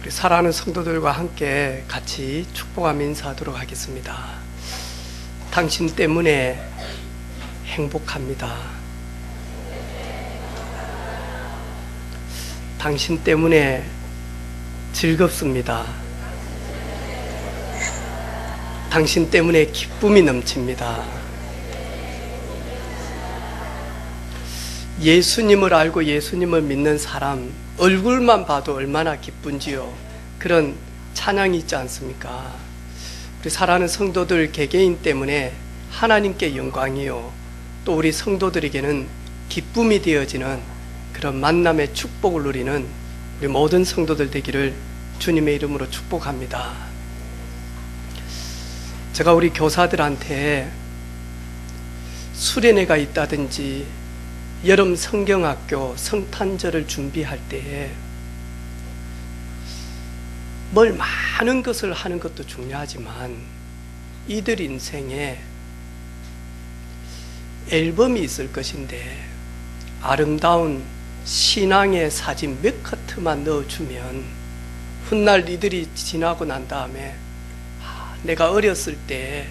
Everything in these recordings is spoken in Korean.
우리 사랑하는 성도들과 함께 같이 축복하며 인사하도록 하겠습니다. 당신 때문에 행복합니다. 당신 때문에 즐겁습니다. 당신 때문에 기쁨이 넘칩니다. 예수님을 알고 예수님을 믿는 사람 얼굴만 봐도 얼마나 기쁜지요. 그런 찬양이 있지 않습니까? 우리 사랑하는 성도들 개개인 때문에 하나님께 영광이요, 또 우리 성도들에게는 기쁨이 되어지는 그런 만남의 축복을 누리는 우리 모든 성도들 되기를 주님의 이름으로 축복합니다. 제가 우리 교사들한테 수련회가 있다든지 여름 성경학교 성탄절을 준비할 때에 뭘 많은 것을 하는 것도 중요하지만 이들 인생에 앨범이 있을 것인데 아름다운 신앙의 사진 몇 커트만 넣어주면 훗날 이들이 지나고 난 다음에 내가 어렸을 때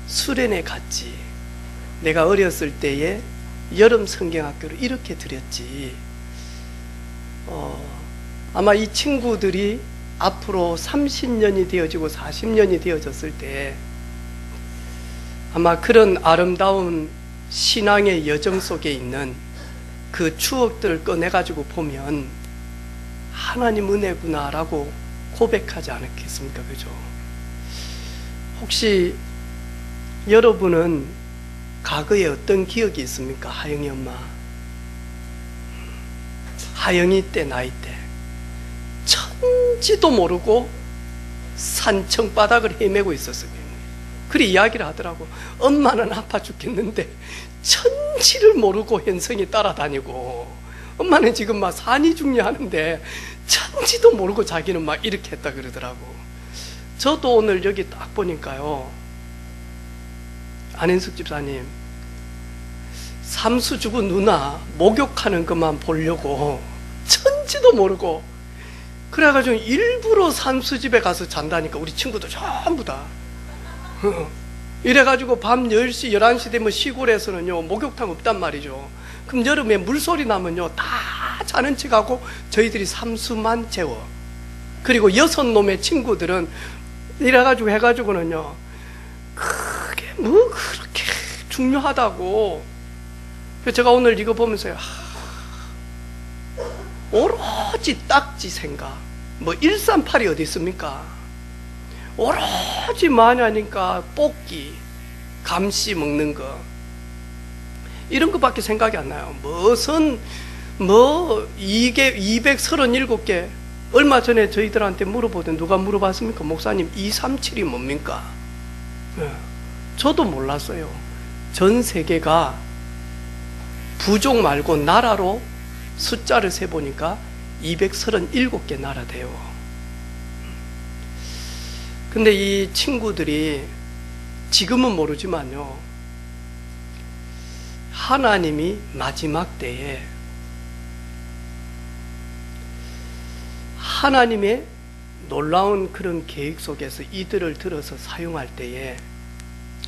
수련회 갔지, 내가 어렸을 때에 여름 성경학교를 이렇게 드렸지. 아마 이 친구들이 앞으로 30년이 되어지고 40년이 되어졌을 때 아마 그런 아름다운 신앙의 여정 속에 있는 그 추억들을 꺼내가지고 보면 하나님 은혜구나 라고 고백하지 않겠습니까? 그죠? 혹시 여러분은 과거에 어떤 기억이 있습니까? 하영이 엄마, 하영이 때 나이 때 천지도 모르고 산청바닥을 헤매고 있었어요. 그리 이야기를 하더라고. 엄마는 아파 죽겠는데 천지를 모르고 현성이 따라다니고, 엄마는 지금 막 산이 중요하는데 천지도 모르고 자기는 막 이렇게 했다 그러더라고. 저도 오늘 여기 딱 보니까요, 안현숙 집사님 삼수주부 누나 목욕하는 것만 보려고 천지도 모르고 그래가지고 일부러 삼수집에 가서 잔다니까. 우리 친구들 전부 다 이래가지고 밤 10시 11시 되면 시골에서는요 목욕탕 없단 말이죠. 그럼 여름에 물소리 나면요 다 자는 척하고 저희들이 삼수만 재워. 그리고 6놈의 친구들은 이래가지고 해가지고는요 그게 뭐 그렇게 중요하다고. 제가 오늘 이거 보면서요, 오로지 딱지 생각, 뭐 138이 어디 있습니까? 오로지 마냐니까 뽑기, 감시 먹는 거, 이런 것밖에 생각이 안 나요. 무슨 이게 237개. 얼마 전에 저희들한테 물어보던, 누가 물어봤습니까? 목사님 237이 뭡니까? 저도 몰랐어요. 전 세계가 부족 말고 나라로 숫자를 세보니까 237개 나라 돼요. 근데 이 친구들이 지금은 모르지만요, 하나님이 마지막 때에 하나님의 놀라운 그런 계획 속에서 이들을 들어서 사용할 때에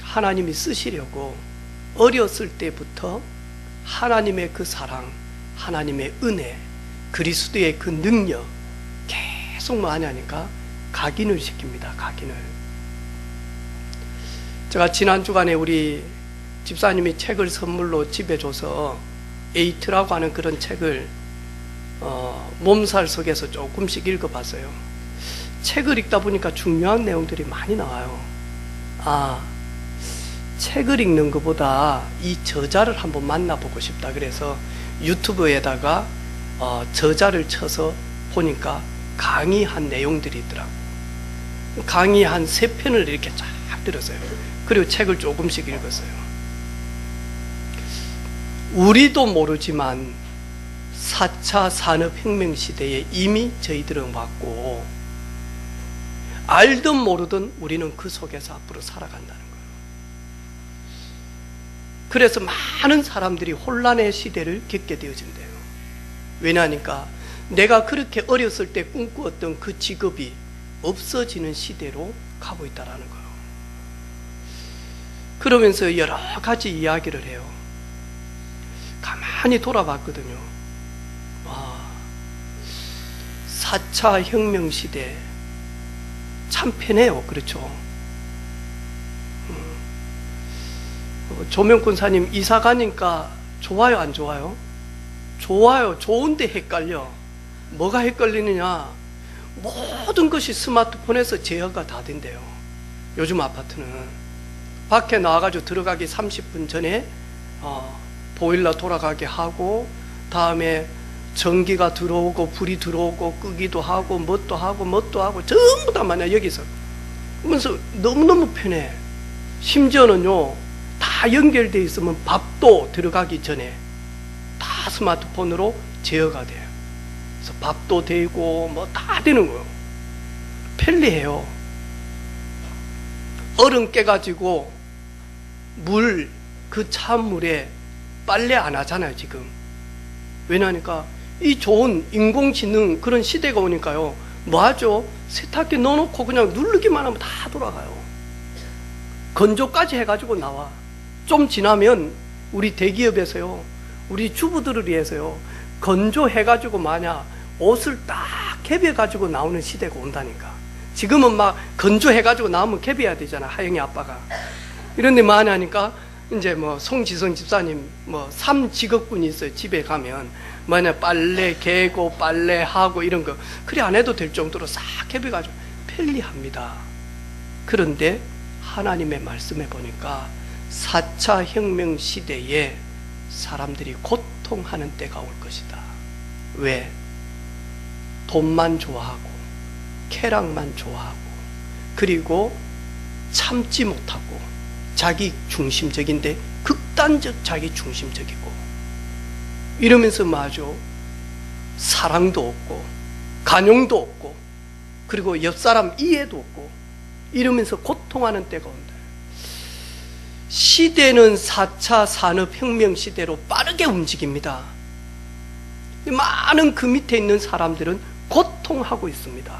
하나님이 쓰시려고 어렸을 때부터 하나님의 그 사랑, 하나님의 은혜, 그리스도의 그 능력 계속 뭐 하냐니까 각인을 시킵니다. 각인을. 제가 지난 주간에 우리 집사님이 책을 선물로 집에 줘서 에이트라고 하는 그런 책을 몸살 속에서 조금씩 읽어봤어요. 책을 읽다 보니까 중요한 내용들이 많이 나와요. 책을 읽는 것보다 이 저자를 한번 만나보고 싶다. 그래서 유튜브에다가 저자를 쳐서 보니까 강의한 내용들이 있더라고. 강의 한 3편을 이렇게 쫙 들었어요. 그리고 책을 조금씩 읽었어요. 우리도 모르지만 4차 산업혁명 시대에 이미 저희들은 왔고, 알든 모르든 우리는 그 속에서 앞으로 살아간다는 거예요. 그래서 많은 사람들이 혼란의 시대를 겪게 되어진대요. 왜냐하니까 내가 그렇게 어렸을 때 꿈꾸었던 그 직업이 없어지는 시대로 가고 있다는 거예요. 그러면서 여러 가지 이야기를 해요. 가만히 돌아봤거든요. 와, 4차 혁명 시대 참 편해요. 그렇죠? 조명 권사님 이사 가니까 좋아요, 안 좋아요? 좋아요. 좋은데 헷갈려. 뭐가 헷갈리느냐? 모든 것이 스마트폰에서 제어가 다 된대요. 요즘 아파트는 밖에 나와가지고 들어가기 30분 전에 보일러 돌아가게 하고, 다음에 전기가 들어오고 불이 들어오고 끄기도 하고 뭣도 하고 전부 다 만약 여기서 그러면서 너무너무 편해. 심지어는요, 다 연결되어 있으면 밥도 들어가기 전에 다 스마트폰으로 제어가 돼요. 그래서 밥도 되고 뭐 다 되는 거예요. 편리해요. 얼음 깨가지고 그 찬물에 빨래 안 하잖아요, 지금. 왜냐하니까 이 좋은 인공지능 그런 시대가 오니까요, 뭐 하죠? 세탁기 넣어놓고 그냥 누르기만 하면 다 돌아가요. 건조까지 해가지고 나와. 좀 지나면 우리 대기업에서요, 우리 주부들을 위해서요, 건조해가지고 만약 옷을 딱 캡해가지고 나오는 시대가 온다니까. 지금은 막 건조해가지고 나오면 캡해야 되잖아, 하영이 아빠가. 이런데 많이 하니까 이제 뭐 송지성 집사님 뭐 3직업군이 있어요. 집에 가면 만약 빨래 개고 빨래하고 이런 거 그래 안 해도 될 정도로 싹 캡해가지고 편리합니다. 그런데 하나님의 말씀에 보니까 4차 혁명 시대에 사람들이 고통하는 때가 올 것이다. 왜? 돈만 좋아하고 쾌락만 좋아하고 그리고 참지 못하고 자기 중심적인데 극단적 자기 중심적이고 이러면서 마저 사랑도 없고 간용도 없고 그리고 옆 사람 이해도 없고 이러면서 고통하는 때가 온다. 시대는 4차 산업혁명 시대로 빠르게 움직입니다. 많은 그 밑에 있는 사람들은 고통하고 있습니다.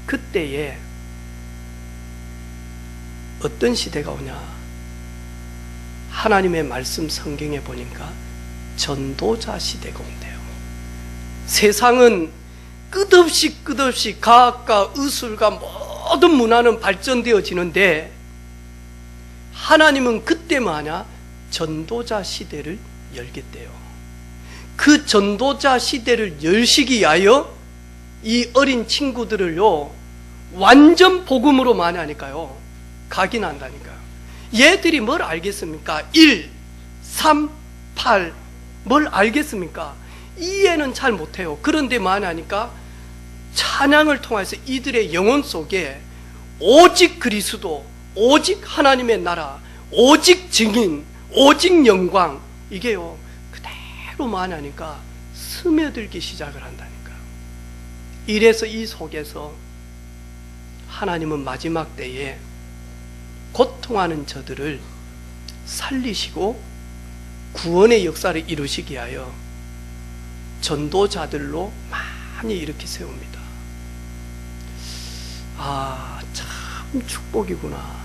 그때에 어떤 시대가 오냐? 하나님의 말씀 성경에 보니까 전도자 시대가 온대요. 세상은 끝없이 과학과 의술과 모든 문화는 발전되어지는데 하나님은 그때 마냐 전도자 시대를 열겠대요. 그 전도자 시대를 열시기 위하여 이 어린 친구들을요 완전 복음으로 만하니까요 각인한다니까요. 얘들이 뭘 알겠습니까? 1, 3, 8 뭘 알겠습니까? 이해는 잘 못해요. 그런데 만하니까 찬양을 통해서 이들의 영혼 속에 오직 그리스도, 오직 하나님의 나라, 오직 증인, 오직 영광 이게요 그대로 만하니까 스며들기 시작을 한다니까요. 이래서 이 속에서 하나님은 마지막 때에 고통하는 저들을 살리시고 구원의 역사를 이루시기 위하여 전도자들로 많이 이렇게 세웁니다. 아, 참 축복이구나.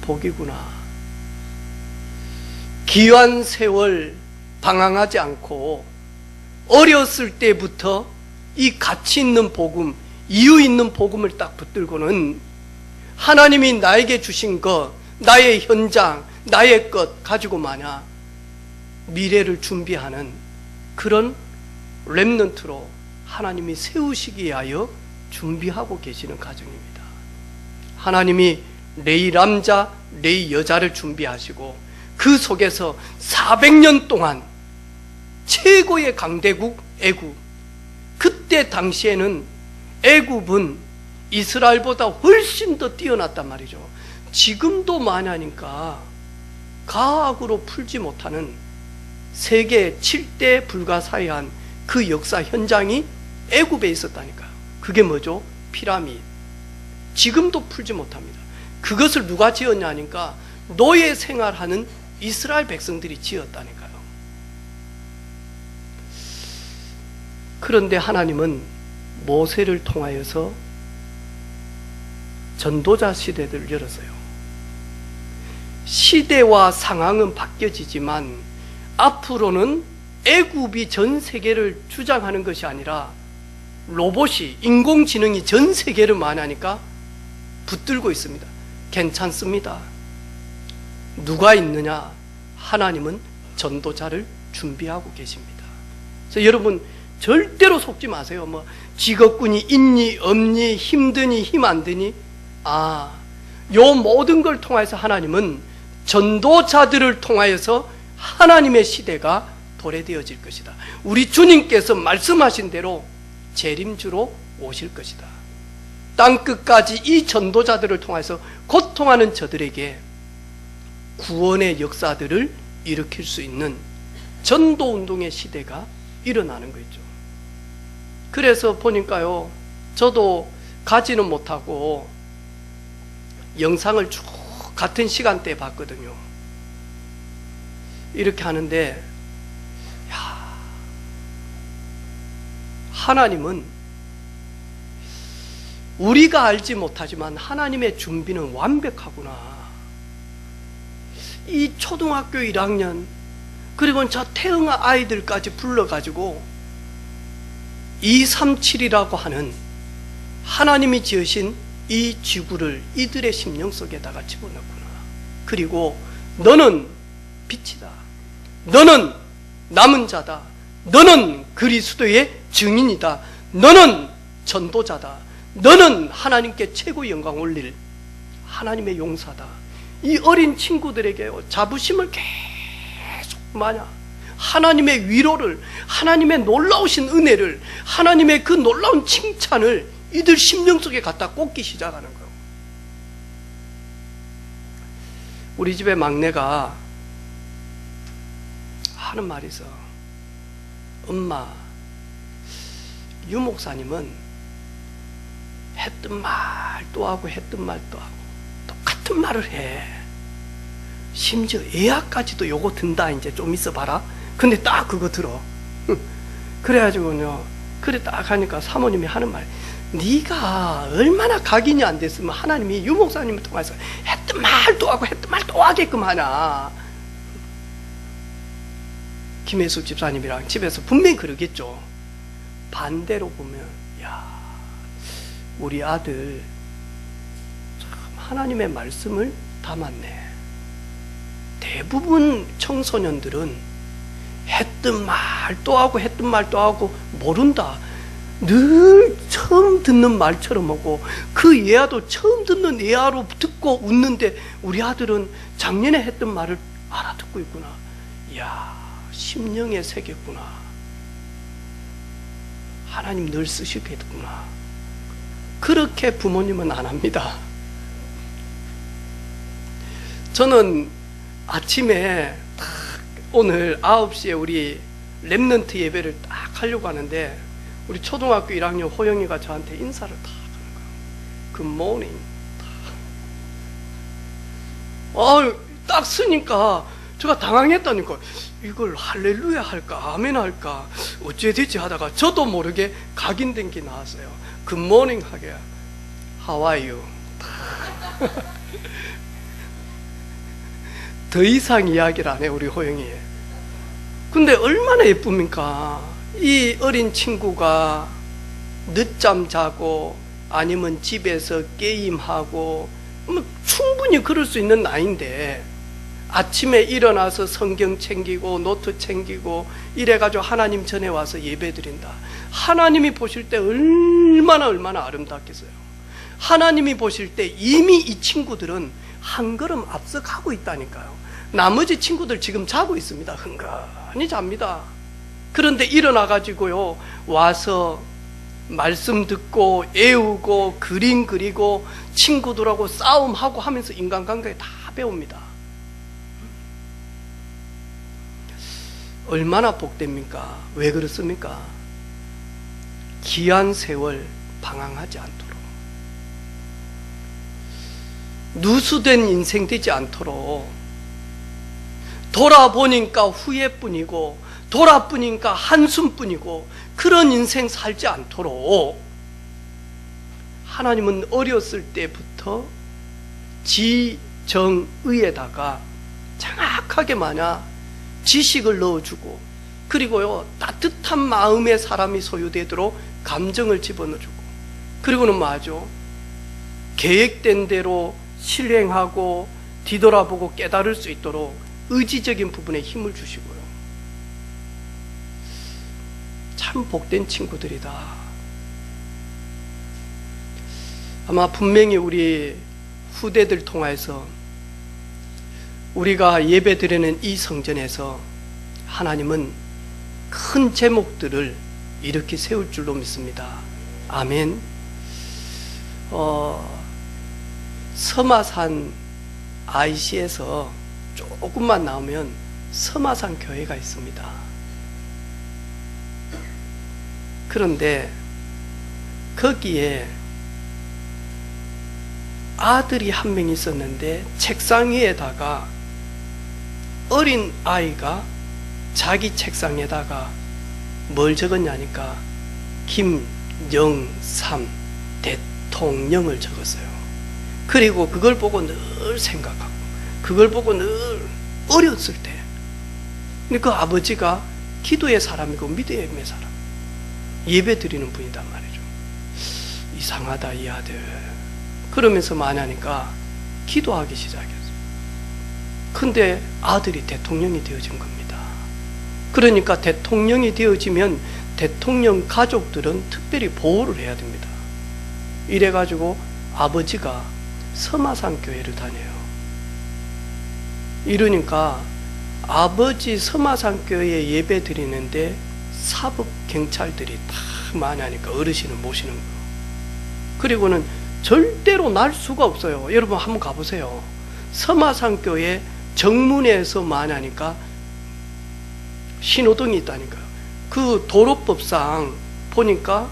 복이구나. 귀한 세월 방황하지 않고 어렸을 때부터 이 가치 있는 복음, 이유 있는 복음을 딱 붙들고는 하나님이 나에게 주신 것, 나의 현장, 나의 것 가지고 마냐 미래를 준비하는 그런 렘넌트로 하나님이 세우시기 위하여 준비하고 계시는 가정입니다. 하나님이 레이 남자, 레이 여자를 준비하시고 그 속에서 400년 동안 최고의 강대국 애굽, 그때 당시에는 애굽은 이스라엘보다 훨씬 더 뛰어났단 말이죠. 지금도 많으니까 과학으로 풀지 못하는 세계 7대 불가사의한 그 역사 현장이 애굽에 있었다니까요. 그게 뭐죠? 피라미드. 지금도 풀지 못합니다. 그것을 누가 지었냐니까 노예 생활하는 이스라엘 백성들이 지었다니까요. 그런데 하나님은 모세를 통하여서 전도자 시대를 열었어요. 시대와 상황은 바뀌어지지만 앞으로는 애굽이 전 세계를 주장하는 것이 아니라 로봇이, 인공지능이 전 세계를 만하니까 붙들고 있습니다. 괜찮습니다. 누가 있느냐? 하나님은 전도자를 준비하고 계십니다. 그래서 여러분 절대로 속지 마세요. 뭐 직업군이 있니 없니, 힘드니 힘 안 드니, 요 모든 걸 통해서 하나님은 전도자들을 통하여서 하나님의 시대가 도래되어질 것이다. 우리 주님께서 말씀하신 대로 재림주로 오실 것이다. 땅끝까지 이 전도자들을 통해서 고통하는 저들에게 구원의 역사들을 일으킬 수 있는 전도운동의 시대가 일어나는 거죠. 그래서 보니까요, 저도 가지는 못하고 영상을 쭉 같은 시간대에 봤거든요. 이렇게 하는데, 하나님은 우리가 알지 못하지만 하나님의 준비는 완벽하구나. 이 초등학교 1학년 그리고 저 태응 아이들까지 불러가지고 237이라고 하는 하나님이 지으신 이 지구를 이들의 심령 속에다가 집어넣구나. 그리고 너는 빛이다. 너는 남은 자다. 너는 그리스도의 증인이다. 너는 전도자다. 너는 하나님께 최고 영광 올릴 하나님의 용사다. 이 어린 친구들에게 자부심을 계속 하나님의 위로를, 하나님의 놀라우신 은혜를, 하나님의 그 놀라운 칭찬을 이들 심령 속에 갖다 꽂기 시작하는 거예요. 우리 집의 막내가 하는 말이 있어. 엄마, 유 목사님은 했던 말 또 하고 했던 말 또 하고 똑같은 말을 해. 심지어 예약까지도 요거 든다. 이제 좀 있어 봐라. 근데 딱 그거 들어. 그래가지고요, 그래 딱 하니까 사모님이 하는 말, 네가 얼마나 각인이 안 됐으면 하나님이 유 목사님을 통해서 했던 말 또 하고 했던 말 또 하게끔 하나. 김혜숙 집사님이랑 집에서 분명히 그러겠죠. 반대로 보면, 우리 아들 참 하나님의 말씀을 담았네. 대부분 청소년들은 했던 말 또 하고 했던 말 또 하고 모른다. 늘 처음 듣는 말처럼 하고 그 예화도 처음 듣는 예화로 듣고 웃는데 우리 아들은 작년에 했던 말을 알아듣고 있구나. 심령의 세계구나. 하나님 늘 쓰시겠구나. 그렇게 부모님은 안 합니다. 저는 아침에 오늘 9시에 우리 랩넌트 예배를 딱 하려고 하는데 우리 초등학교 1학년 호영이가 저한테 인사를 딱 하는 거예요. 굿모닝. 딱 쓰니까 제가 당황했다니까. 이걸 할렐루야 할까 아멘 할까 어째 되지 하다가 저도 모르게 각인된 게 나왔어요. 굿모닝 하게. How are you? 더 이상 이야기를 안 해 우리 호영이. 근데 얼마나 예쁩니까? 이 어린 친구가 늦잠 자고 아니면 집에서 게임하고 충분히 그럴 수 있는 나이인데 아침에 일어나서 성경 챙기고 노트 챙기고 이래가지고 하나님 전에 와서 예배 드린다. 하나님이 보실 때 얼마나 아름답겠어요. 하나님이 보실 때 이미 이 친구들은 한 걸음 앞서 가고 있다니까요. 나머지 친구들 지금 자고 있습니다. 흥건히 잡니다. 그런데 일어나가지고요 와서 말씀 듣고 애우고 그림 그리고 친구들하고 싸움하고 하면서 인간관계 다 배웁니다. 얼마나 복됩니까? 왜 그렇습니까? 귀한 세월 방황하지 않도록, 누수된 인생 되지 않도록, 돌아보니까 후회뿐이고 돌아보니까 한숨뿐이고 그런 인생 살지 않도록 하나님은 어렸을 때부터 지정의에다가 정확하게 지식을 넣어주고, 그리고요 따뜻한 마음의 사람이 소유되도록 감정을 집어넣어주고, 그리고는 계획된 대로 실행하고 뒤돌아보고 깨달을 수 있도록 의지적인 부분에 힘을 주시고요. 참 복된 친구들이다. 아마 분명히 우리 후대들 통해서 우리가 예배드리는 이 성전에서 하나님은 큰 제목들을 이렇게 세울 줄로 믿습니다. 아멘. 서마산 IC에서 조금만 나오면 서마산 교회가 있습니다. 그런데 거기에 아들이 한 명 있었는데 책상 위에다가 어린 아이가 자기 책상에다가 뭘 적었냐니까 김영삼 대통령을 적었어요. 그리고 그걸 보고 늘 생각하고, 그걸 보고 늘 어렸을 때, 근데 그 아버지가 기도의 사람이고 믿음의 사람, 예배 드리는 분이단 말이죠. 이상하다 이 아들. 그러면서 하니까 기도하기 시작했어요. 근데 아들이 대통령이 되어진 겁니다. 그러니까 대통령이 되어지면 대통령 가족들은 특별히 보호를 해야 됩니다. 이래가지고 아버지가 서마산 교회를 다녀요. 이러니까 아버지 서마산 교회에 예배 드리는데 사법 경찰들이 다 하니까 어르신을 모시는 거예요. 그리고는 절대로 날 수가 없어요. 여러분 한번 가보세요. 서마산 교회 정문에서 하니까 신호등이 있다니까요. 그 도로법상 보니까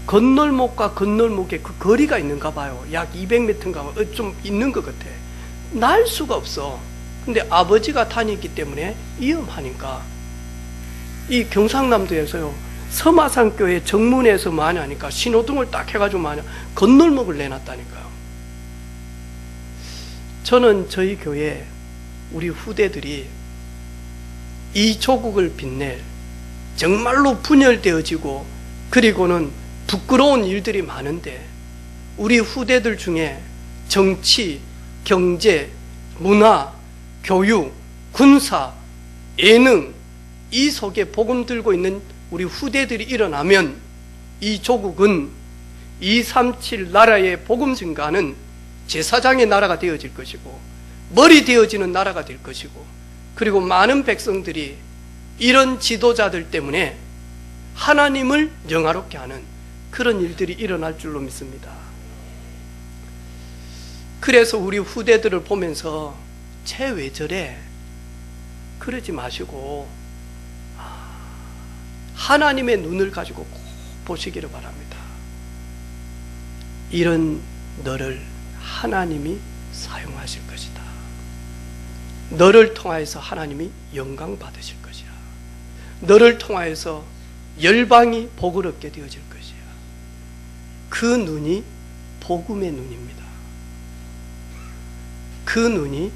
건널목과 건널목에 그 거리가 있는가 봐요. 약 200m인가 좀 있는 것 같아. 날 수가 없어. 근데 아버지가 다녔기 때문에 위험하니까 이 경상남도에서요 서마산 교회 정문에서 하니까 신호등을 딱 해가지고 건널목을 내놨다니까요. 저는 저희 교회 우리 후대들이 이 조국을 빛낼 정말로 분열되어지고 그리고는 부끄러운 일들이 많은데 우리 후대들 중에 정치, 경제, 문화, 교육, 군사, 예능 이 속에 복음 들고 있는 우리 후대들이 일어나면 이 조국은 237 나라의 복음 증가는 제사장의 나라가 되어질 것이고 머리 되어지는 나라가 될 것이고 그리고 많은 백성들이 이런 지도자들 때문에 하나님을 영화롭게 하는 그런 일들이 일어날 줄로 믿습니다. 그래서 우리 후대들을 보면서 쟤 왜 저래? 그러지 마시고 하나님의 눈을 가지고 꼭 보시기를 바랍니다. 이런 너를 하나님이 사용하실 것이다. 너를 통하여서 하나님이 영광 받으실 것이야. 너를 통하여서 열방이 복을 얻게 되어질 것이야. 그 눈이 복음의 눈입니다. 그 눈이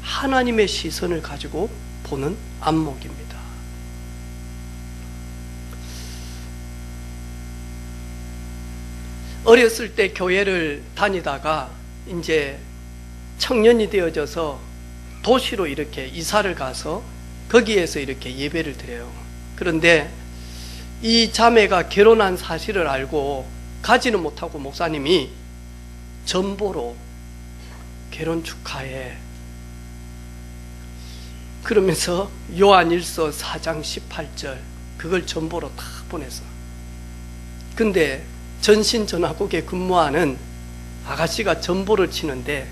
하나님의 시선을 가지고 보는 안목입니다. 어렸을 때 교회를 다니다가 이제 청년이 되어져서 도시로 이렇게 이사를 가서 거기에서 이렇게 예배를 드려요. 그런데 이 자매가 결혼한 사실을 알고 가지는 못하고 목사님이 전보로 결혼 축하해 그러면서 요한일서 4장 18절 그걸 전보로 다 보냈어. 근데 전신전화국에 근무하는 아가씨가 전보를 치는데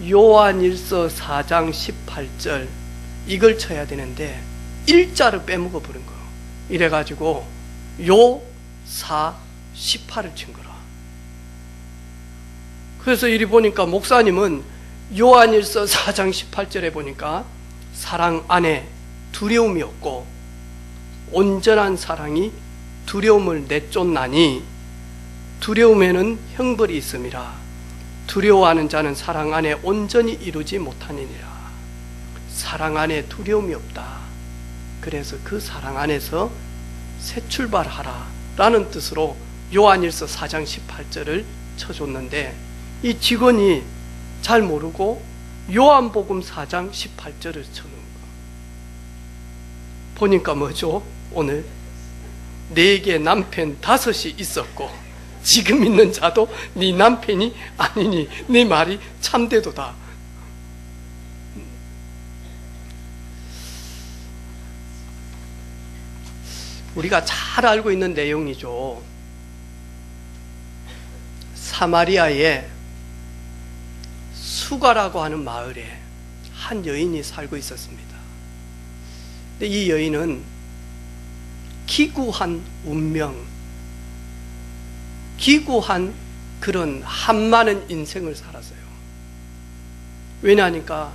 요한일서 4장 18절 이걸 쳐야 되는데 일자를 빼먹어 버린 거예요. 이래가지고 요 4, 18을 친 거라. 그래서 이리 보니까 목사님은 요한일서 4장 18절에 보니까 사랑 안에 두려움이 없고 온전한 사랑이 두려움을 내쫓나니 두려움에는 형벌이 있음이라. 두려워하는 자는 사랑 안에 온전히 이루지 못하느니라. 사랑 안에 두려움이 없다. 그래서 그 사랑 안에서 새 출발하라 라는 뜻으로 요한일서 4장 18절을 쳐줬는데, 이 직원이 잘 모르고 요한복음 4장 18절을 쳐놓은 거 보니까 뭐죠? 오늘 내게 남편 5이 있었고 지금 있는 자도 네 남편이 아니니 네 말이 참되도다. 우리가 잘 알고 있는 내용이죠. 사마리아의 수가라고 하는 마을에 한 여인이 살고 있었습니다. 근데 이 여인은 기구한 운명, 기구한 그런 한많은 인생을 살았어요. 왜냐하니까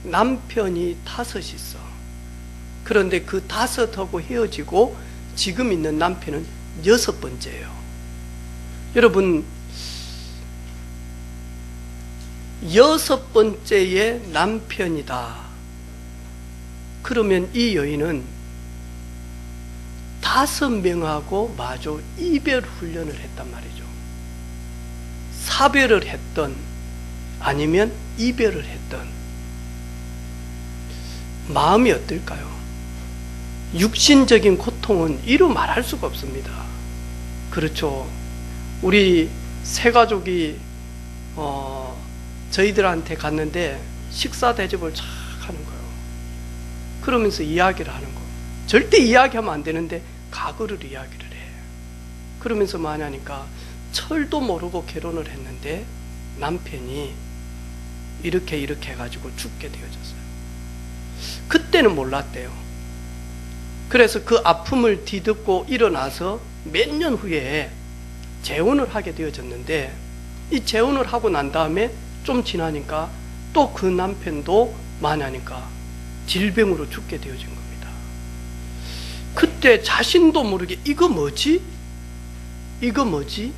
남편이 5 있어. 그런데 그 5하고 헤어지고 지금 있는 남편은 6번째예요. 여러분, 6번째의 남편이다. 그러면 이 여인은 5명하고 마저 이별 훈련을 했단 말이죠. 사별을 했던 아니면 이별을 했던 마음이 어떨까요? 육신적인 고통은 이루 말할 수가 없습니다. 그렇죠. 우리 세 가족이 저희들한테 갔는데 식사 대접을 착 하는 거예요. 그러면서 이야기를 하는 거예요. 절대 이야기하면 안 되는데 과거를 이야기를 해. 그러면서 뭐 하냐니까 철도 모르고 결혼을 했는데 남편이 이렇게 해가지고 죽게 되어졌어요. 그때는 몰랐대요. 그래서 그 아픔을 뒤덮고 일어나서 몇 년 후에 재혼을 하게 되어졌는데, 이 재혼을 하고 난 다음에 좀 지나니까 또 그 남편도 마냐니까 질병으로 죽게 되어진 겁니다. 그때 자신도 모르게 이거 뭐지? 이거 뭐지?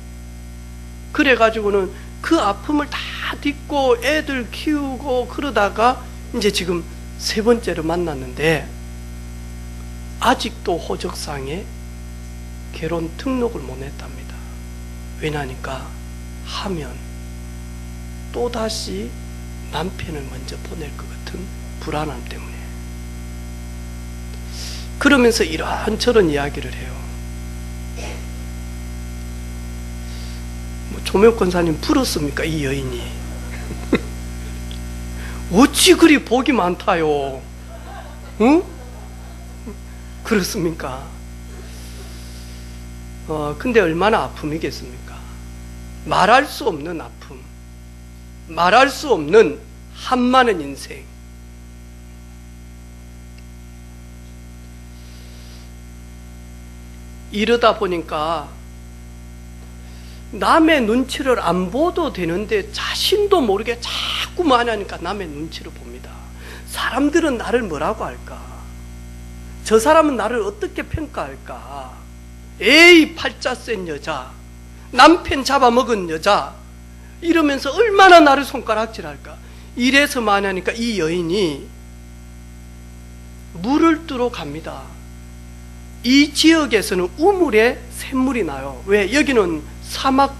그래가지고는 그 아픔을 다 딛고 애들 키우고 그러다가 이제 지금 3번째로 만났는데 아직도 호적상에 결혼 등록을 못 했답니다. 왜냐니까 하면 또다시 남편을 먼저 보낼 것 같은 불안함 때문에. 그러면서 이런저런 이야기를 해요. 조명 권사님 부럽습니까? 이 여인이 어찌 그리 복이 많다요? 응? 그렇습니까? 근데 얼마나 아픔이겠습니까? 말할 수 없는 아픔, 말할 수 없는 한많은 인생. 이러다 보니까 남의 눈치를 안 보도 되는데 자신도 모르게 자꾸 뭐 하냐니까 남의 눈치를 봅니다. 사람들은 나를 뭐라고 할까? 저 사람은 나를 어떻게 평가할까? 에이, 팔자 센 여자, 남편 잡아먹은 여자, 이러면서 얼마나 나를 손가락질할까? 이래서 뭐 하냐니까 이 여인이 물을 뜨러 갑니다. 이 지역에서는 우물에 샘물이 나요. 왜? 여기는 사막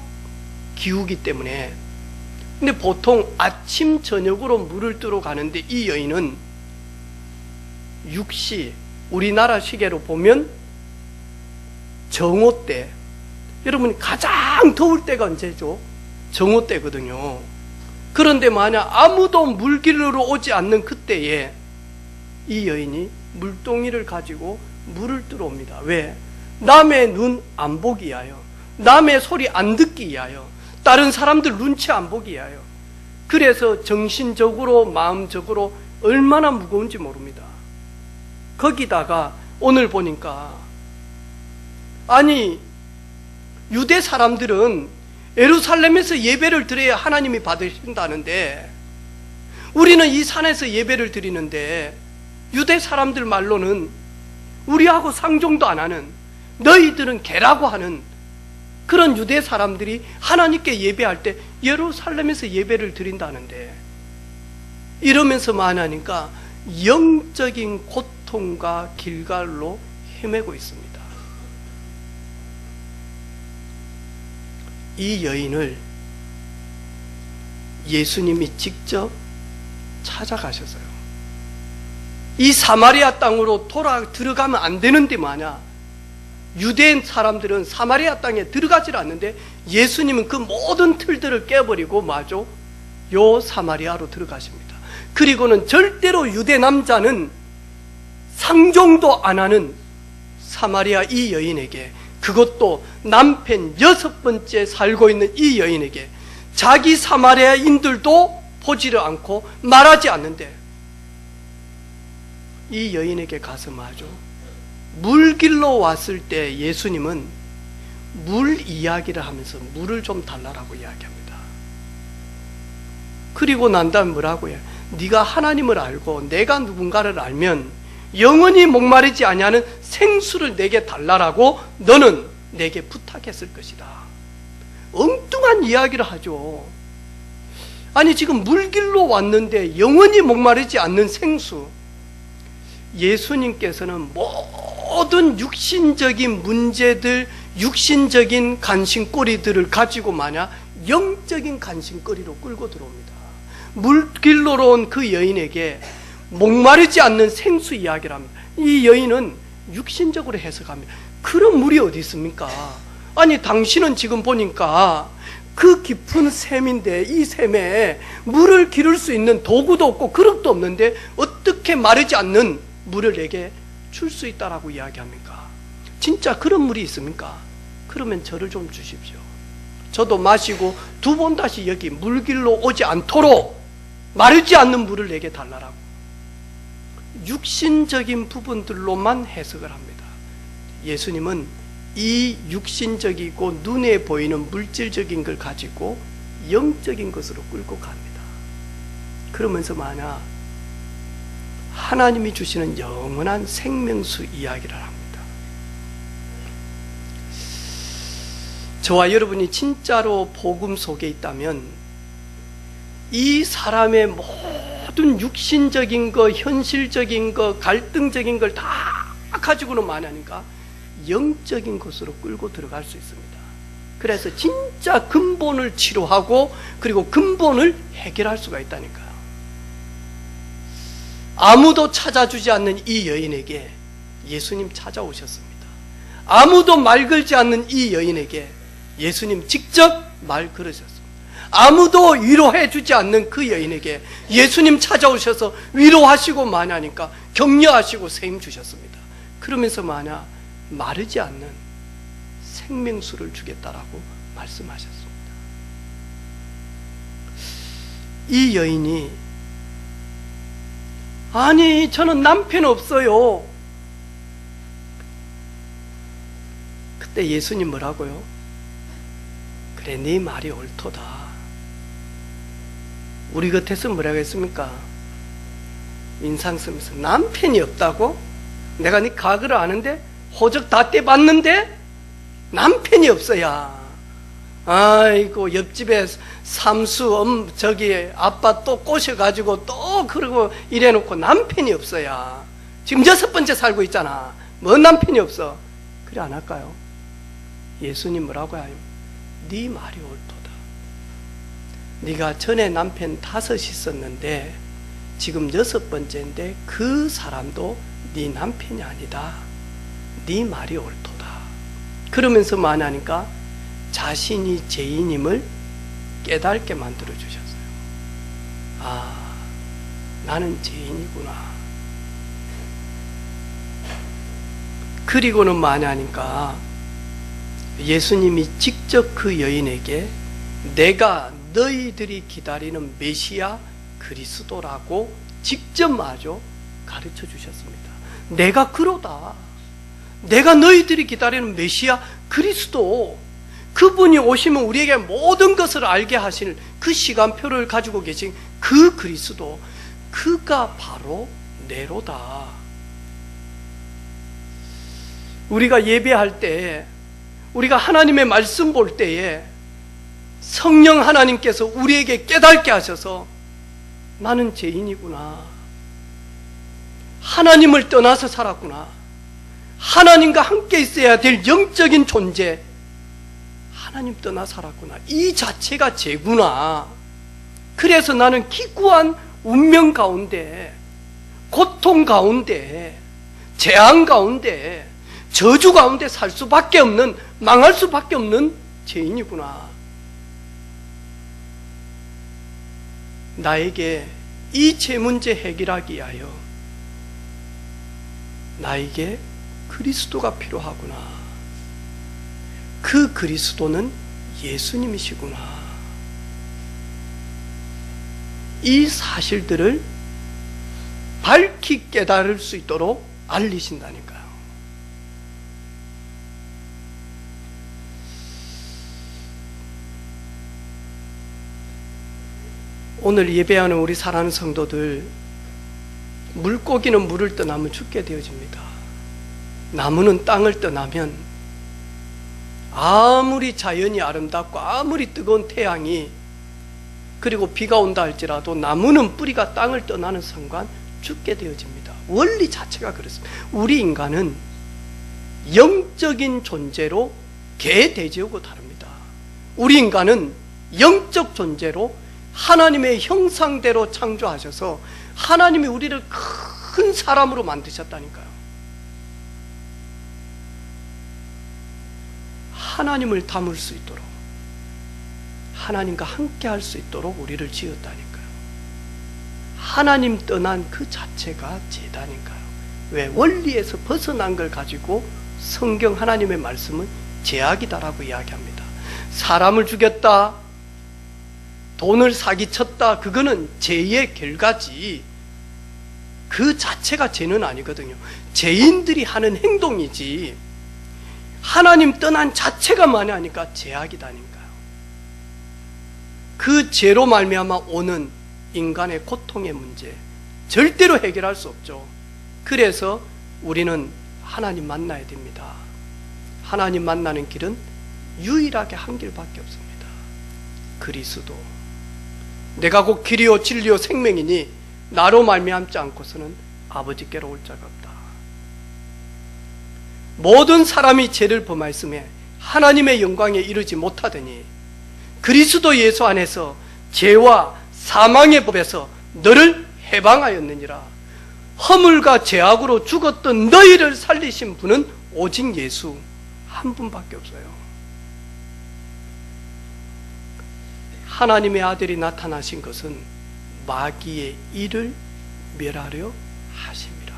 기후기 때문에. 근데 보통 아침 저녁으로 물을 뜨러 가는데 이 여인은 6시, 우리나라 시계로 보면 정오 때, 여러분 가장 더울 때가 언제죠? 정오 때거든요. 그런데 만약 아무도 물길로 오지 않는 그때에 이 여인이 물동이를 가지고 물을 뜨러 옵니다. 왜? 남의 눈 안 보기 위하여, 남의 소리 안 듣기 위하여, 다른 사람들 눈치 안 보기 위하여. 그래서 정신적으로 마음적으로 얼마나 무거운지 모릅니다. 거기다가 오늘 보니까, 아니 유대 사람들은 예루살렘에서 예배를 드려야 하나님이 받으신다는데, 우리는 이 산에서 예배를 드리는데 유대 사람들 말로는 우리하고 상종도 안 하는, 너희들은 개라고 하는 그런 유대 사람들이 하나님께 예배할 때 예루살렘에서 예배를 드린다는데, 이러면서 말하니까 영적인 고통과 길갈로 헤매고 있습니다. 이 여인을 예수님이 직접 찾아가셨어요. 이 사마리아 땅으로 들어가면 안 되는데 마냐, 유대인 사람들은 사마리아 땅에 들어가질 않는데 예수님은 그 모든 틀들을 깨버리고 마저 요 사마리아로 들어가십니다. 그리고는 절대로 유대 남자는 상종도 안 하는 사마리아 이 여인에게, 그것도 남편 6번째 살고 있는 이 여인에게, 자기 사마리아인들도 보지를 않고 말하지 않는데 이 여인에게 가서 마저 물길로 왔을 때 예수님은 물 이야기를 하면서 물을 좀 달라라고 이야기합니다. 그리고 난 다음에 뭐라고 해요? 네가 하나님을 알고 내가 누군가를 알면 영원히 목마르지 아니하는 생수를 내게 달라라고 너는 내게 부탁했을 것이다. 엉뚱한 이야기를 하죠. 아니, 지금 물길로 왔는데 영원히 목마르지 않는 생수. 예수님께서는 모든 육신적인 문제들, 육신적인 간식거리들을 가지고 마냥 영적인 간식거리로 끌고 들어옵니다. 물길로로 온 그 여인에게 목마르지 않는 생수 이야기를 합니다. 이 여인은 육신적으로 해석합니다. 그런 물이 어디 있습니까? 아니, 당신은 지금 보니까 그 깊은 샘인데 이 샘에 물을 기를 수 있는 도구도 없고 그릇도 없는데 어떻게 마르지 않는 물을 내게 줄 수 있다라고 이야기합니까? 진짜 그런 물이 있습니까? 그러면 저를 좀 주십시오. 저도 마시고 2번 다시 여기 물길로 오지 않도록 마르지 않는 물을 내게 달라라고. 육신적인 부분들로만 해석을 합니다. 예수님은 이 육신적이고 눈에 보이는 물질적인 걸 가지고 영적인 것으로 끌고 갑니다. 그러면서 만약 하나님이 주시는 영원한 생명수 이야기를 합니다. 저와 여러분이 진짜로 복음 속에 있다면 이 사람의 모든 육신적인 거, 현실적인 거, 갈등적인 걸 다 가지고는 만하니까 영적인 것으로 끌고 들어갈 수 있습니다. 그래서 진짜 근본을 치료하고 그리고 근본을 해결할 수가 있다니까요. 아무도 찾아주지 않는 이 여인에게 예수님 찾아오셨습니다. 아무도 말 걸지 않는 이 여인에게 예수님 직접 말 걸으셨습니다. 아무도 위로해 주지 않는 그 여인에게 예수님 찾아오셔서 위로하시고 마냐니까 격려하시고 세임 주셨습니다. 그러면서 마냐 마르지 않는 생명수를 주겠다라고 말씀하셨습니다. 이 여인이 아니, 저는 남편 없어요. 그때 예수님 뭐라고요? 그래, 네 말이 옳도다. 우리 곁에서 뭐라고 했습니까? 인상 쓰면서 남편이 없다고? 내가 네 과거를 아는데 호적 다 떼봤는데 남편이 없어야. 아이고, 옆집에 삼수 저기 아빠 또 꼬셔가지고 또 그러고 이래놓고 남편이 없어야. 지금 6번째 살고 있잖아. 뭐 남편이 없어? 그래 안 할까요? 예수님 뭐라고 해요? 네 말이 옳도다. 네가 전에 남편 5 있었는데 지금 6번째인데 그 사람도 네 남편이 아니다. 네 말이 옳도다. 그러면서 말하니까 자신이 죄인임을 깨닫게 만들어 주셨어요. 아, 나는 죄인이구나. 그리고는 말하니까 예수님이 직접 그 여인에게 내가 너희들이 기다리는 메시아 그리스도라고 직접 마저 가르쳐 주셨습니다. 내가 그러다. 내가 너희들이 기다리는 메시아 그리스도, 그분이 오시면 우리에게 모든 것을 알게 하실 그 시간표를 가지고 계신 그 그리스도, 그가 바로 내로다. 우리가 예배할 때, 우리가 하나님의 말씀 볼 때에 성령 하나님께서 우리에게 깨닫게 하셔서 나는 죄인이구나, 하나님을 떠나서 살았구나, 하나님과 함께 있어야 될 영적인 존재, 하나님 떠나 살았구나, 이 자체가 죄구나. 그래서 나는 기구한 운명 가운데, 고통 가운데, 재앙 가운데, 저주 가운데 살 수밖에 없는, 망할 수밖에 없는 죄인이구나. 나에게 이 죄 문제 해결하기 위하여 나에게 그리스도가 필요하구나. 그 그리스도는 예수님이시구나. 이 사실들을 밝히 깨달을 수 있도록 알리신다니까요. 오늘 예배하는 우리 사랑하는 성도들, 물고기는 물을 떠나면 죽게 되어집니다. 나무는 땅을 떠나면 아무리 자연이 아름답고 아무리 뜨거운 태양이 그리고 비가 온다 할지라도 나무는 뿌리가 땅을 떠나는 순간 죽게 되어집니다. 원리 자체가 그렇습니다. 우리 인간은 영적인 존재로 개, 돼지하고 다릅니다. 우리 인간은 영적 존재로 하나님의 형상대로 창조하셔서 하나님이 우리를 큰 사람으로 만드셨다니까요. 하나님을 담을 수 있도록, 하나님과 함께 할 수 있도록 우리를 지었다니까요. 하나님 떠난 그 자체가 죄다니까요. 왜? 원리에서 벗어난 걸 가지고 성경 하나님의 말씀은 죄악이다라고 이야기합니다. 사람을 죽였다, 돈을 사기쳤다, 그거는 죄의 결과지 그 자체가 죄는 아니거든요. 죄인들이 하는 행동이지 하나님 떠난 자체가 만약하니까 죄악이다니까요. 그 죄로 말미암아 오는 인간의 고통의 문제 절대로 해결할 수 없죠. 그래서 우리는 하나님 만나야 됩니다. 하나님 만나는 길은 유일하게 한 길밖에 없습니다. 그리스도. 내가 곧 길이요 진리요 생명이니 나로 말미암지 않고서는 아버지께로 올 자가 없다. 모든 사람이 죄를 범하였음에 하나님의 영광에 이르지 못하더니 그리스도 예수 안에서 죄와 사망의 법에서 너를 해방하였느니라. 허물과 죄악으로 죽었던 너희를 살리신 분은 오직 예수 한 분밖에 없어요. 하나님의 아들이 나타나신 것은 마귀의 일을 멸하려 하심이라.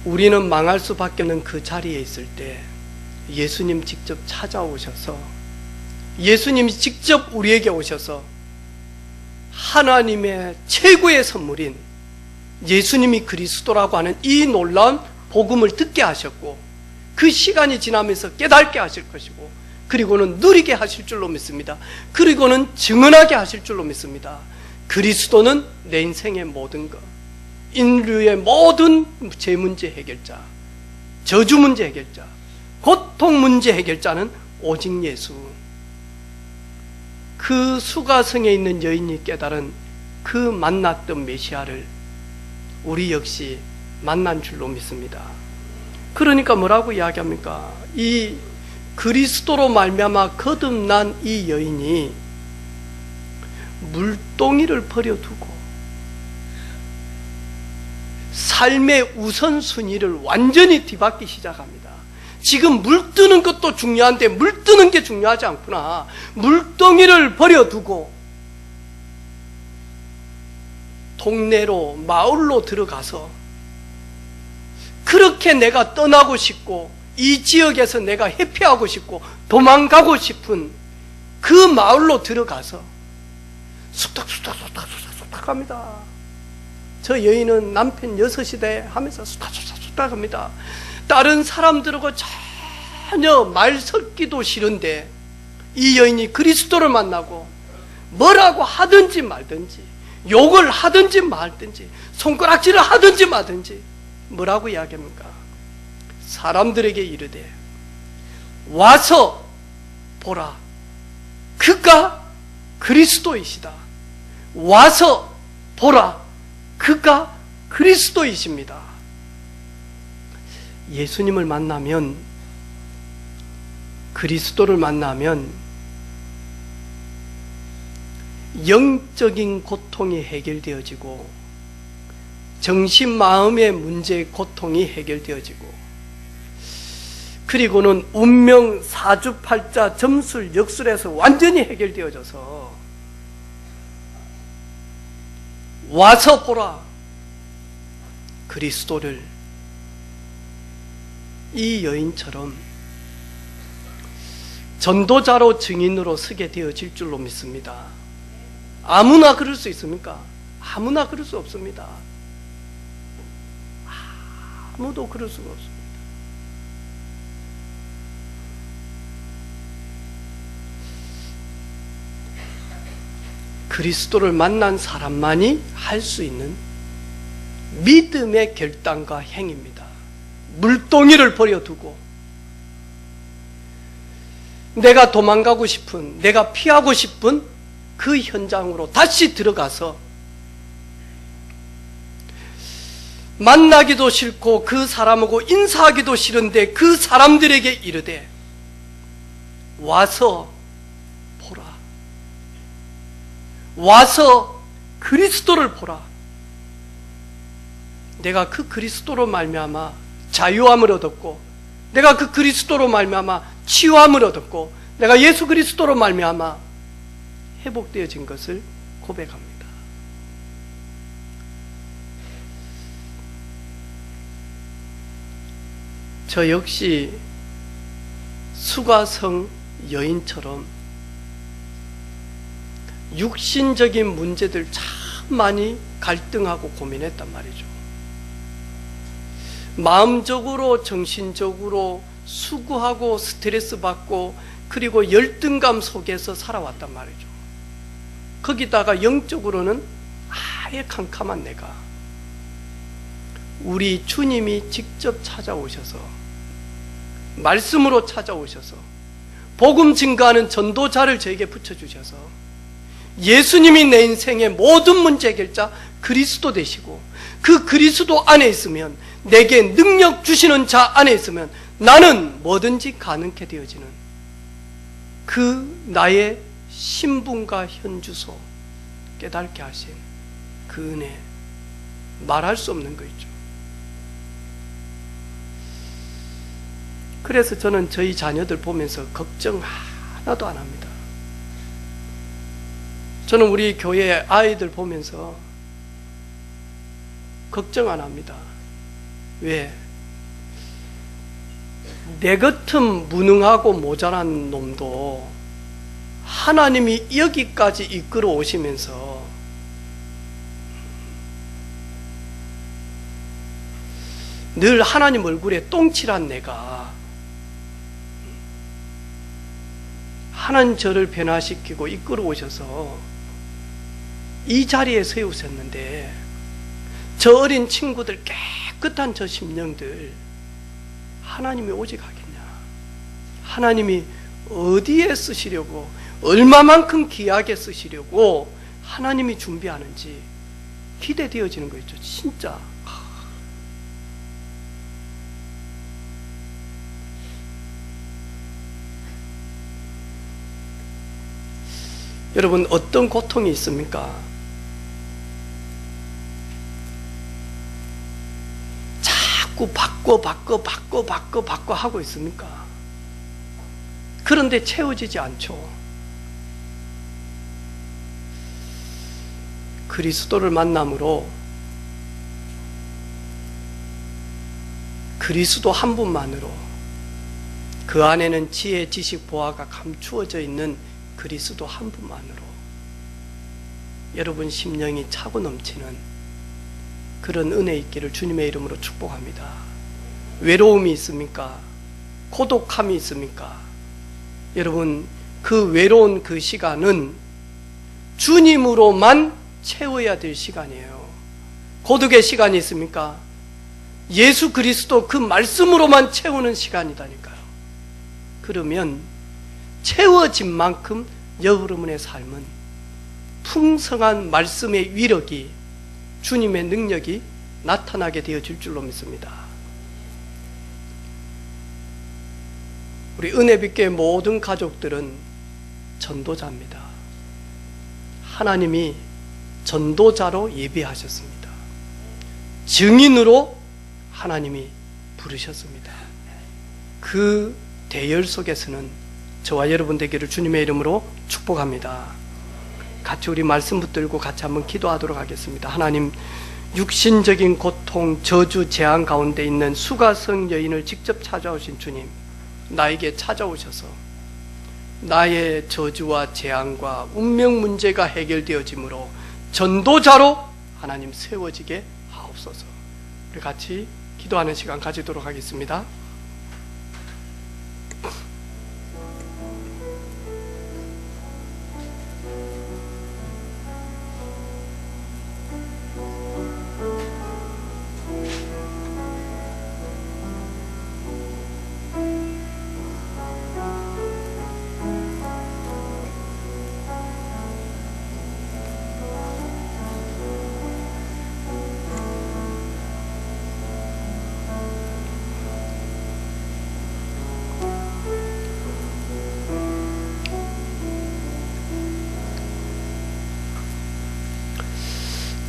우리는 망할 수밖에 없는 그 자리에 있을 때 예수님 직접 찾아오셔서, 예수님이 직접 우리에게 오셔서 하나님의 최고의 선물인 예수님이 그리스도라고 하는 이 놀라운 복음을 듣게 하셨고, 그 시간이 지나면서 깨닫게 하실 것이고, 그리고는 누리게 하실 줄로 믿습니다. 그리고는 증언하게 하실 줄로 믿습니다. 그리스도는 내 인생의 모든 것, 인류의 모든 죄 문제 해결자, 저주 문제 해결자, 고통 문제 해결자는 오직 예수. 그 수가성에 있는 여인이 깨달은 그 만났던 메시아를 우리 역시 만난 줄로 믿습니다. 그러니까 뭐라고 이야기합니까? 이 그리스도로 말미암아 거듭난 이 여인이 물동이를 버려두고 삶의 우선순위를 완전히 뒤바뀌기 시작합니다. 지금 물 뜨는 것도 중요한데 물 뜨는 게 중요하지 않구나. 물동이를 버려두고 동네로, 마을로 들어가서 그렇게 내가 떠나고 싶고 이 지역에서 내가 회피하고 싶고 도망가고 싶은 그 마을로 들어가서 수탁수탁 합니다. 저 여인은 남편 6시대 하면서 수탁 합니다. 다른 사람들하고 전혀 말 섞기도 싫은데 이 여인이 그리스도를 만나고 뭐라고 하든지 말든지 욕을 하든지 말든지, 손가락질을 하든지 마든지, 뭐라고 이야기합니까? 사람들에게 이르되 와서 보라, 그가 그리스도이시다. 와서 보라, 그가 그리스도이십니다. 예수님을 만나면, 그리스도를 만나면 영적인 고통이 해결되어지고 정신 마음의 문제의 고통이 해결되어지고, 그리고는 운명 사주팔자 점술 역술에서 완전히 해결되어져서 와서 보라, 그리스도를, 이 여인처럼 전도자로 증인으로 서게 되어질 줄로 믿습니다. 아무나 그럴 수 있습니까? 아무나 그럴 수 없습니다. 아무도 그럴 수가 없습니다. 그리스도를 만난 사람만이 할 수 있는 믿음의 결단과 행위입니다. 물동이를 버려두고 내가 도망가고 싶은, 내가 피하고 싶은 그 현장으로 다시 들어가서 만나기도 싫고 그 사람하고 인사하기도 싫은데 그 사람들에게 이르되 와서 보라, 와서 그리스도를 보라. 내가 그 그리스도로 말미암아 자유함을 얻었고, 내가 그 그리스도로 말미암아 치유함을 얻었고, 내가 예수 그리스도로 말미암아 회복되어진 것을 고백합니다. 저 역시 수가성 여인처럼 육신적인 문제들 참 많이 갈등하고 고민했단 말이죠. 마음적으로 정신적으로 수고하고 스트레스 받고 그리고 열등감 속에서 살아왔단 말이죠. 거기다가 영적으로는 아예 캄캄한 내가, 우리 주님이 직접 찾아오셔서, 말씀으로 찾아오셔서 복음 증거하는 전도자를 저에게 붙여주셔서 예수님이 내 인생의 모든 문제 해결자 그리스도 되시고, 그 그리스도 안에 있으면, 내게 능력 주시는 자 안에 있으면 나는 뭐든지 가능케 되어지는 그 나의 신분과 현주소 깨닫게 하신 그 은혜, 말할 수 없는 거 있죠. 그래서 저는 저희 자녀들 보면서 걱정 하나도 안 합니다. 저는 우리 교회 아이들 보면서 걱정 안 합니다. 왜? 내 같은 무능하고 모자란 놈도 하나님이 여기까지 이끌어 오시면서 늘 하나님 얼굴에 똥칠한 내가 하나님 저를 변화시키고 이끌어 오셔서 이 자리에 세우셨는데, 저 어린 친구들, 깨끗한 저 심령들 하나님이 오직 하겠냐? 하나님이 어디에 쓰시려고, 얼마만큼 귀하게 쓰시려고 하나님이 준비하는지 기대되어지는 거 있죠. 진짜 여러분, 어떤 고통이 있습니까? 자꾸 바꿔 하고 있습니까? 그런데 채워지지 않죠. 그리스도를 만남으로 그리스도 한 분만으로, 그 안에는 지혜, 지식, 보화가 감추어져 있는 그리스도 한 분만으로 여러분 심령이 차고 넘치는 그런 은혜 있기를 주님의 이름으로 축복합니다. 외로움이 있습니까? 고독함이 있습니까? 여러분, 그 외로운 그 시간은 주님으로만 채워야 될 시간이에요. 고독의 시간이 있습니까? 예수 그리스도 그 말씀으로만 채우는 시간이다니까요. 그러면 채워진 만큼 여러분의 삶은 풍성한 말씀의 위력이, 주님의 능력이 나타나게 되어질 줄로 믿습니다. 우리 은혜빛교회 모든 가족들은 전도자입니다. 하나님이 전도자로 예비하셨습니다. 증인으로 하나님이 부르셨습니다. 그 대열 속에서는 저와 여러분 되기를 주님의 이름으로 축복합니다. 같이 우리 말씀 붙들고 같이 한번 기도하도록 하겠습니다. 하나님, 육신적인 고통, 저주, 재앙 가운데 있는 수가성 여인을 직접 찾아오신 주님, 나에게 찾아오셔서 나의 저주와 재앙과 운명 문제가 해결되어지므로 전도자로 하나님 세워지게 하옵소서. 우리 같이 기도하는 시간 가지도록 하겠습니다.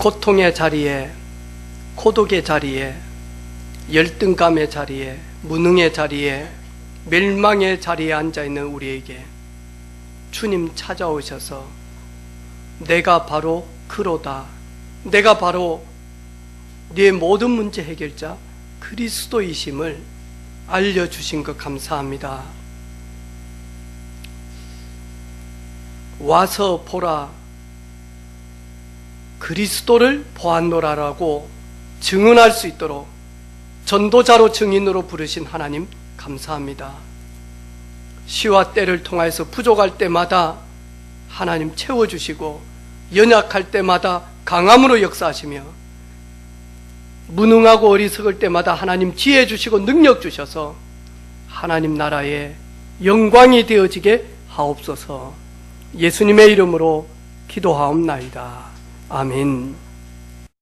고통의 자리에, 고독의 자리에, 열등감의 자리에, 무능의 자리에, 멸망의 자리에 앉아있는 우리에게 주님 찾아오셔서 내가 바로 그로다, 내가 바로 네 모든 문제 해결자 그리스도이심을 알려주신 것 감사합니다. 와서 보라, 그리스도를 보았노라라고 증언할 수 있도록 전도자로 증인으로 부르신 하나님 감사합니다. 시와 때를 통하여서 부족할 때마다 하나님 채워주시고 연약할 때마다 강함으로 역사하시며 무능하고 어리석을 때마다 하나님 지혜 주시고 능력 주셔서 하나님 나라의 영광이 되어지게 하옵소서. 예수님의 이름으로 기도하옵나이다. 아멘.